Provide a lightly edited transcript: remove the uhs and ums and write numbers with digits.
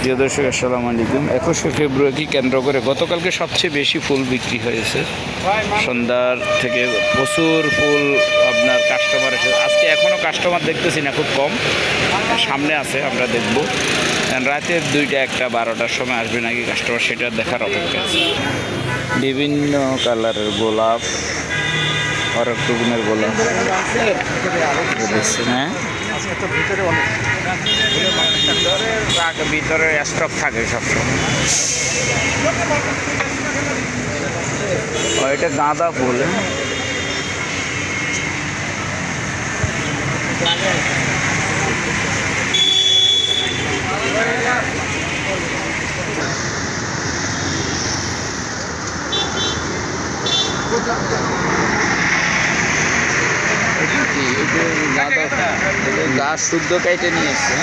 প্রিয় দর্শক আসসালামু আলাইকুম। 21শে ফেব্রুয়ারি কেন্দ্র করে গতকালকে সবচেয়ে বেশি ফুল বিক্রি হয়েছে। সন্ধ্যার থেকে প্রচুর ফুল আপনার কাস্টমার এসে, আজকে এখনও কাস্টমার দেখতেছি না, খুব কম। সামনে আছে, আমরা দেখব। রাতের 2টা 1টা 12টার সময় আসবে নাকি কাস্টমার, সেটা দেখার অপেক্ষা আছে। বিভিন্ন কালারের গোলাপ, অনেক রকমের গোলাপ দেখছেন। হ্যাঁ, ভিতরে স্টক থাকে সবসময়। এটা গাঁদা ফুল। গাছ শুদ্ধ কাইটে নিয়ে এসছে।